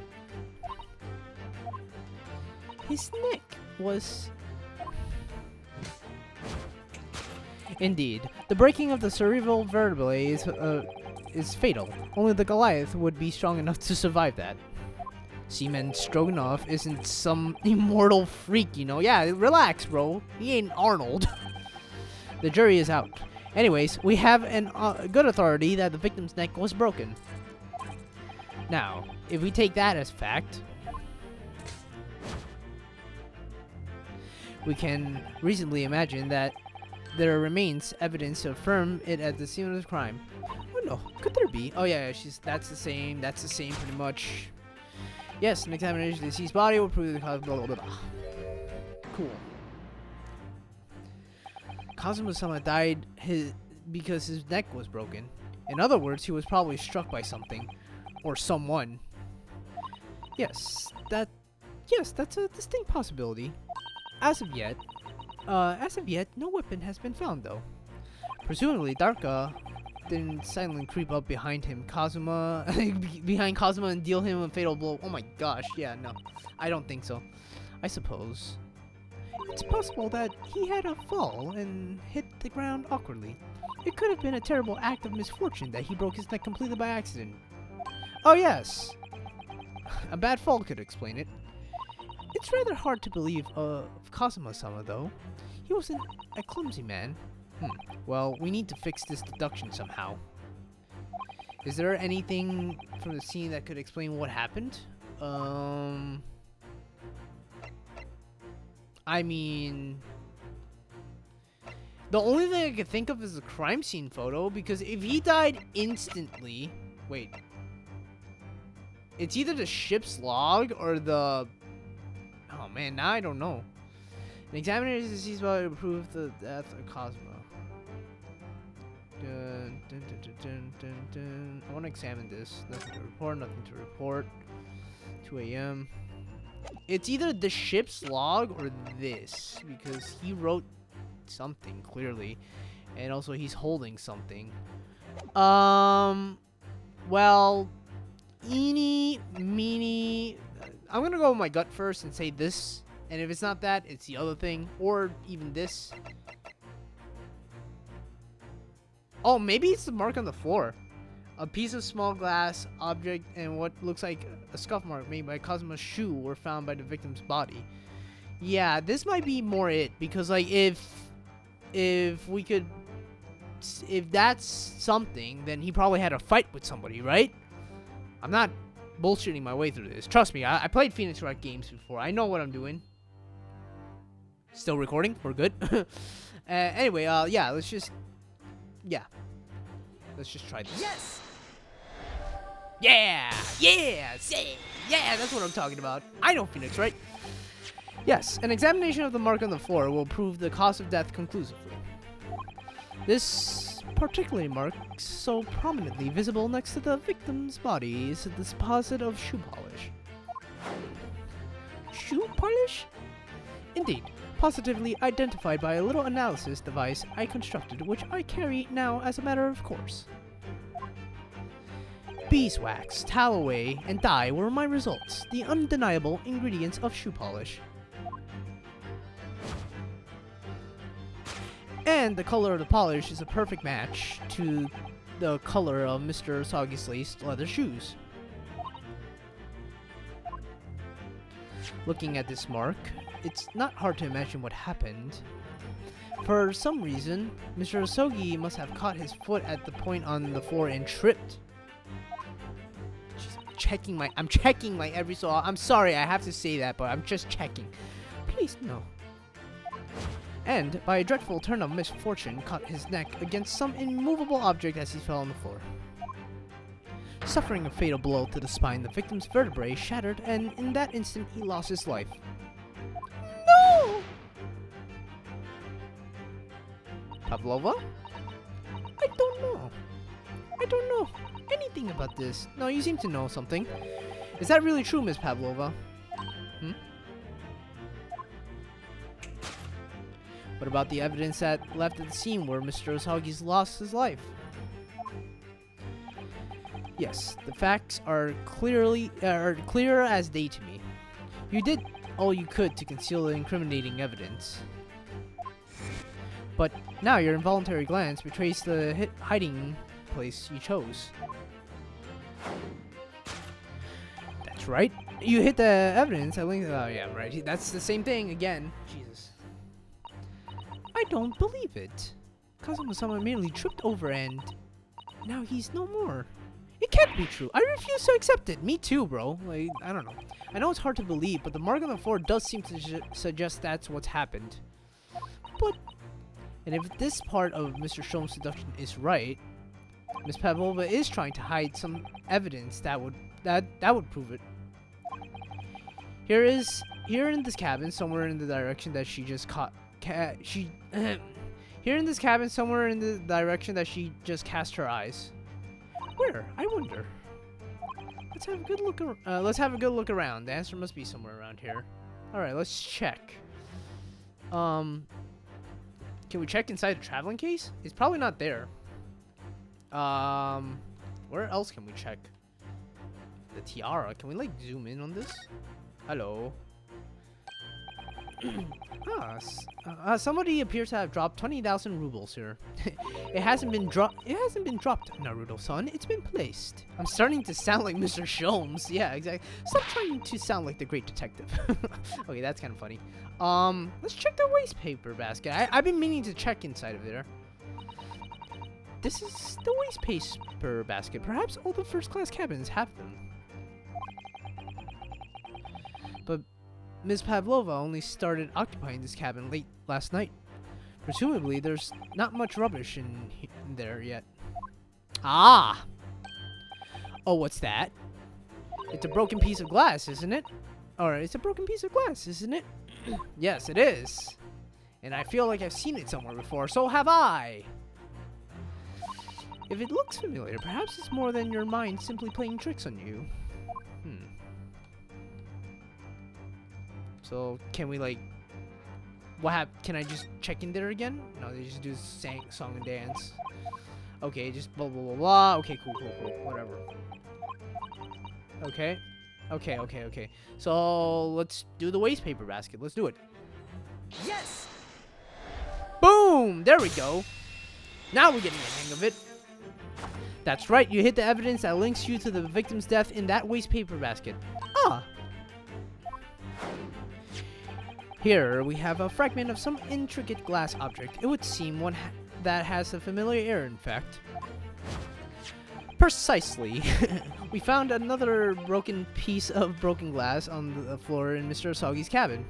His neck was... Indeed, the breaking of the cerebral vertebrae is fatal. Only the Goliath would be strong enough to survive that. Seaman Stroganoff isn't some immortal freak, you know. Yeah, relax, bro. He ain't Arnold. The jury is out. Anyways, we have an good authority that the victim's neck was broken. Now, if we take that as fact, we can reasonably imagine that there remains evidence to affirm it at the scene of the crime. Oh no, could there be? Oh yeah, that's the same pretty much. Yes, an examination of the deceased body will prove the cause, blah blah blah. Cool. Kazuma-sama died because his neck was broken. In other words, he was probably struck by something. Or someone. Yes, that's a distinct possibility. As of yet, no weapon has been found though. Presumably, Darka didn't silently creep up behind him, behind Kazuma and deal him a fatal blow. Oh my gosh, yeah, no. I don't think so. I suppose. It's possible that he had a fall and hit the ground awkwardly. It could have been a terrible act of misfortune that he broke his neck completely by accident. Oh yes! A bad fall could explain it. It's rather hard to believe of Kazuma-sama though. He wasn't a clumsy man. Well, we need to fix this deduction somehow. Is there anything from the scene that could explain what happened? I mean... The only thing I could think of is the crime scene photo, because if he died instantly... Wait. It's either the ship's log or the... Oh man, now I don't know. An examiner is deceased body to prove the death of Kazuma. I want to examine this. Nothing to report, nothing to report. 2 a.m. It's either the ship's log or this, because he wrote something clearly, and also he's holding something. Well, eeny, meeny. I'm gonna go with my gut first and say this, and if it's not that, it's the other thing, or even this. Oh, maybe it's the mark on the floor. A piece of small glass object and what looks like a scuff mark made by Kazuma's shoe were found by the victim's body. Yeah, this might be more it, because like if that's something, then he probably had a fight with somebody, right? I'm not bullshitting my way through this. Trust me, I played Phoenix Wright games before. I know what I'm doing. Still recording? We're good. Anyway, yeah, let's just try this. Yes! Yeah! Yeah! Say! Yeah, that's what I'm talking about. I know Phoenix, right? Yes, an examination of the mark on the floor will prove the cause of death conclusively. This particular mark, so prominently visible next to the victim's body, is a deposit of shoe polish. Shoe polish? Indeed, positively identified by a little analysis device I constructed, which I carry now as a matter of course. Beeswax, talloway, and dye were my results, the undeniable ingredients of shoe polish. And the color of the polish is a perfect match to the color of Mr. Sagi's laced leather shoes. Looking at this mark, it's not hard to imagine what happened. For some reason, Mr. Asogi must have caught his foot at the point on the floor and tripped. I'm checking my every so. I'm sorry, I have to say that, but I'm just checking. Please, no. And, by a dreadful turn of misfortune, caught his neck against some immovable object as he fell on the floor. Suffering a fatal blow to the spine, the victim's vertebrae shattered, and in that instant, he lost his life. No! Pavlova? I don't know. I don't know anything about this. No, you seem to know something. Is that really true, Miss Pavlova? Hmm? What about the evidence that left at the scene where Mr. Osagi's lost his life? Yes, the facts are clear as day to me. You did all you could to conceal the incriminating evidence. But now your involuntary glance betrays the hiding place you chose. That's right. You hit the evidence. Oh yeah, right. That's the same thing again. Jesus. I don't believe it. Kazuma-sama merely tripped over and now he's no more. It can't be true. I refuse to accept it. Me too, bro. Like, I don't know. I know it's hard to believe, but the mark on the floor does seem to suggest that's what's happened. And if this part of Mr. Sholmes' deduction is right, Miss Pavlova is trying to hide some evidence that would prove it. Here in this cabin, somewhere in the direction that she just cast her eyes. Where? I wonder. Let's have a good look around. The answer must be somewhere around here. All right, let's check. Can we check inside the traveling case? It's probably not there. Where else can we check? The tiara. Can we like zoom in on this? Hello. Somebody appears to have dropped 20,000 rubles here. It hasn't been dropped, Naruto-san. It's been placed. I'm starting to sound like Mr. Sholmes. Yeah, exactly. Stop trying to sound like the great detective. Okay, that's kind of funny. Let's check the waste paper basket. I've been meaning to check inside of there. This is the waste paper basket. Perhaps all the first-class cabins have them. But Ms. Pavlova only started occupying this cabin late last night. Presumably, there's not much rubbish in there yet. Ah! Oh, what's that? It's a broken piece of glass, isn't it? Alright, it's a broken piece of glass, isn't it? Yes, it is. And I feel like I've seen it somewhere before, so have I! If it looks familiar, perhaps it's more than your mind simply playing tricks on you. So, can we like... Can I just check in there again? No, they just do song and dance. Okay, just blah blah blah blah. Okay, cool. Whatever. Okay. So, let's do the waste paper basket. Let's do it. Yes! Boom! There we go. Now we're getting the hang of it. That's right, you hit the evidence that links you to the victim's death in that waste paper basket. Ah! Here we have a fragment of some intricate glass object. It would seem one that has a familiar air, in fact. Precisely. We found another broken piece of broken glass on the floor in Mr. Osagi's cabin.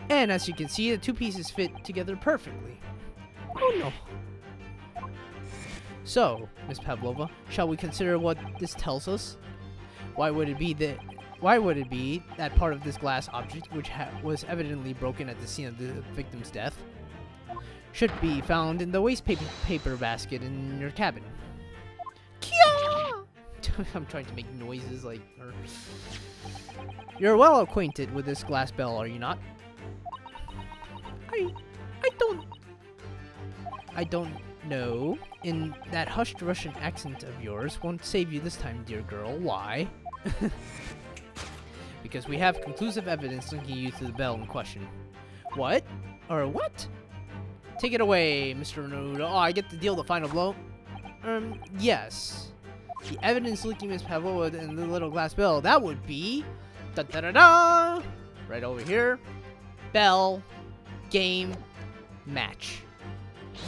And as you can see, the two pieces fit together perfectly. Oh no. So, Miss Pavlova, shall we consider what this tells us? Why would it be that part of this glass object, which was evidently broken at the scene of the victim's death, should be found in the waste paper basket in your cabin? Kia! I'm trying to make noises like her. You're well acquainted with this glass bell, are you not? I don't know. In that hushed Russian accent of yours won't save you this time, dear girl. Why? Because we have conclusive evidence linking you to the bell in question. What? Or what? Take it away, Mr. Naruto. Oh, I get to deal the final blow? Yes. The evidence linking Miss Pavlova and the little glass bell, that would be... Da-da-da-da! Right over here. Bell. Game. Match.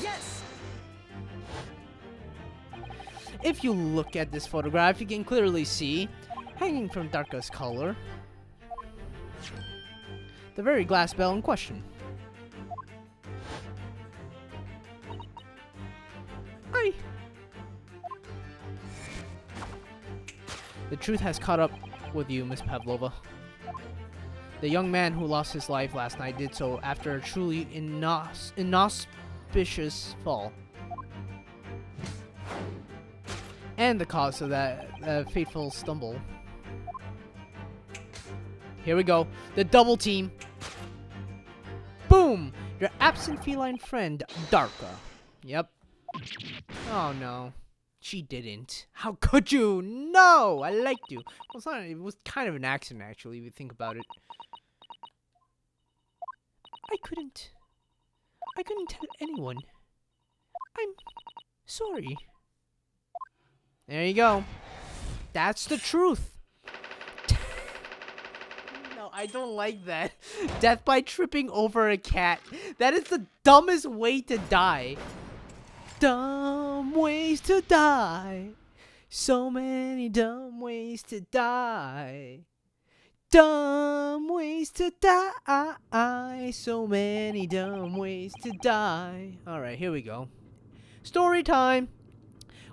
Yes! If you look at this photograph, you can clearly see, hanging from darkest color, the very glass bell in question. The truth has caught up with you, Miss Pavlova. The young man who lost his life last night did so after a truly inauspicious fall. And the cause of that fateful stumble. Here we go. The double team. Boom! Your absent feline friend, Darka. Yep. Oh no. She didn't. How could you? No! I liked you. Well, it was kind of an accident, actually, if you think about it. I couldn't tell anyone. I'm sorry. There you go. That's the truth. No, I don't like that. Death by tripping over a cat. That is the dumbest way to die. Dumb ways to die. So many dumb ways to die. Dumb ways to die. So many dumb ways to die. Alright, here we go. Story time.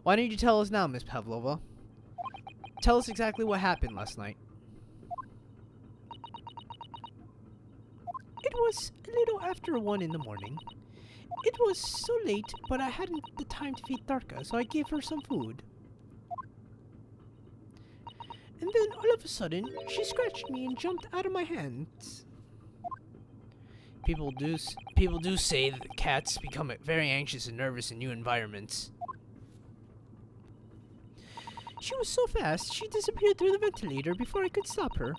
Why don't you tell us now, Miss Pavlova? Tell us exactly what happened last night. It was a little after 1 in the morning. It was so late, but I hadn't the time to feed Darka, so I gave her some food. And then, all of a sudden, she scratched me and jumped out of my hands. People do say that cats become very anxious and nervous in new environments. She was so fast, she disappeared through the ventilator before I could stop her.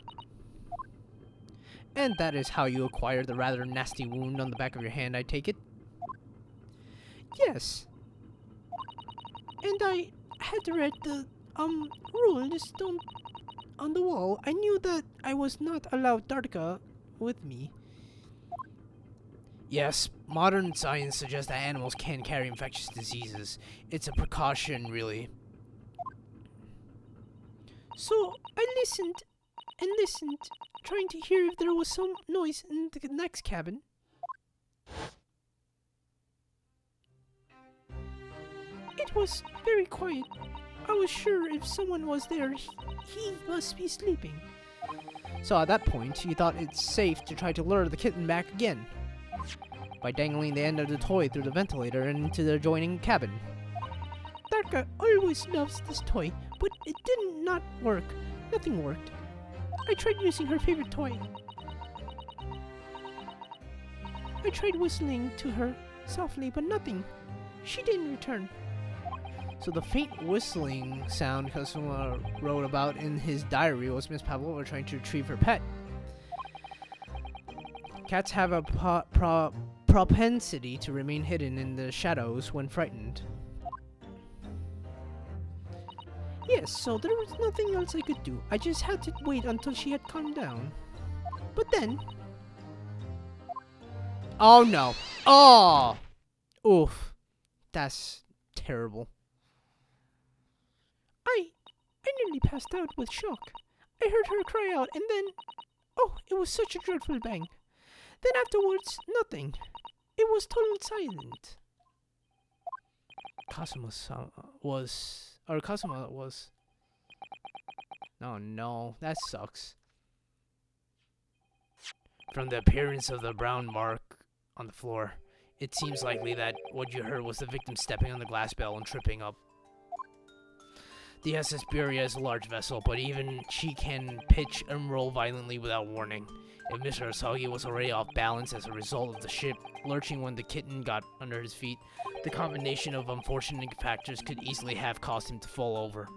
And that is how you acquired the rather nasty wound on the back of your hand, I take it? Yes. And I had to read the, rules on the wall. I knew that I was not allowed Darka with me. Yes, modern science suggests that animals can carry infectious diseases. It's a precaution, really. So, I listened and listened, trying to hear if there was some noise in the next cabin. It was very quiet. I was sure if someone was there, he must be sleeping. So at that point, you thought it's safe to try to lure the kitten back again by dangling the end of the toy through the ventilator and into the adjoining cabin. Darka always loves this toy, but it did not work. Nothing worked. I tried using her favorite toy. I tried whistling to her softly, but nothing. She didn't return. So the faint whistling sound Kazuma wrote about in his diary was Miss Pavlova trying to retrieve her pet. Cats have a propensity to remain hidden in the shadows when frightened. Yes, so there was nothing else I could do. I just had to wait until she had calmed down. But then... Oh no. Oh! Oof. That's terrible. I nearly passed out with shock. I heard her cry out and then... Oh, it was such a dreadful bang. Then afterwards, nothing. It was total silent. Kazuma was... Oh no, that sucks. From the appearance of the brown mark on the floor, it seems likely that what you heard was the victim stepping on the glass bell and tripping up. The SS Buria is a large vessel, but even she can pitch and roll violently without warning. If Mr. Asagi was already off balance as a result of the ship lurching when the kitten got under his feet, the combination of unfortunate factors could easily have caused him to fall over.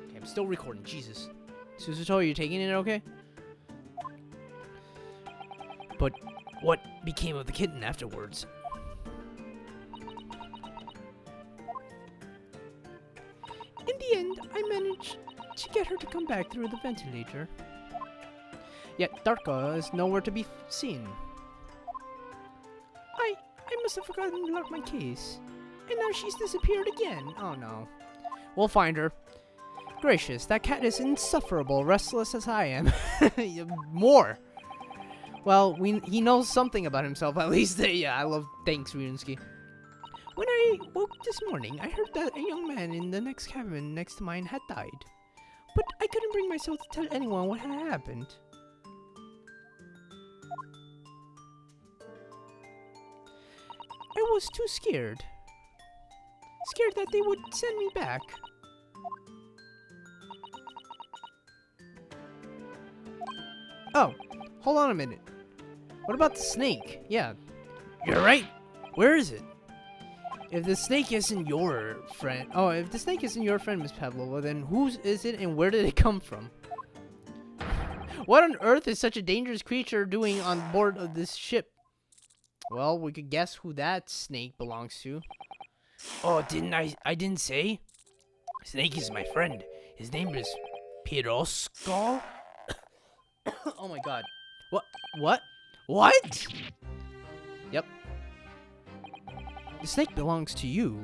Okay, I'm still recording, Jesus. Suzuto, you taking it okay? But what became of the kitten afterwards? In the end, I managed to get her to come back through the ventilator. Yet Darka is nowhere to be seen. I must have forgotten to lock my case. And now she's disappeared again. Oh no. We'll find her. Gracious, that cat is insufferable, restless as I am. More. Well, he knows something about himself, at least. Yeah, I love... Thanks, Ryunsky. When I woke this morning, I heard that a young man in the next cabin next to mine had died. But I couldn't bring myself to tell anyone what had happened. I was too scared. Scared that they would send me back. Oh, hold on a minute. What about the snake? Yeah, you're right. Where is it? If the snake isn't your friend... Oh, if the snake isn't your friend, Miss Pavlova, then whose is it and where did it come from? What on earth is such a dangerous creature doing on board of this ship? Well, we could guess who that snake belongs to. Oh, I didn't say? Snake is my friend. His name is Pirosko. Oh my god. What? What? Yep. The snake belongs to you.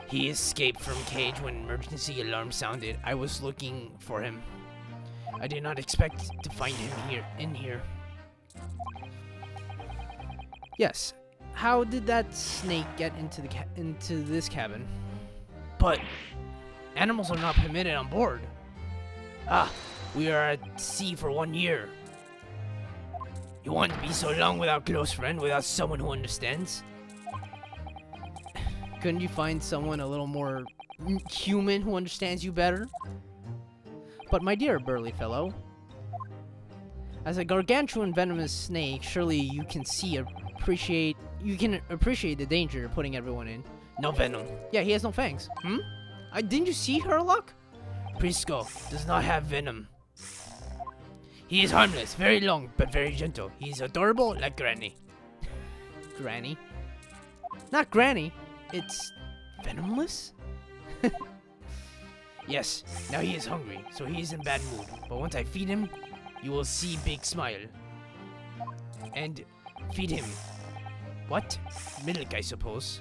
He escaped from cage when emergency alarm sounded. I was looking for him. I did not expect to find him in here. Yes. How did that snake get into this cabin? But animals are not permitted on board. Ah, we are at sea for 1 year. You want to be so long without a close friend, without someone who understands? Couldn't you find someone a little more human who understands you better? But my dear burly fellow, as a gargantuan venomous snake, surely you can appreciate the danger you're putting everyone in. No venom. Yeah, he has no fangs. Didn't you see Herlock? Prisco does not have venom. He is harmless, very long, but very gentle. He is adorable like Granny. Granny? Not Granny. It's venomless? Yes, now he is hungry, so he is in bad mood. But once I feed him, you will see big smile. And feed him. What? Milk, I suppose.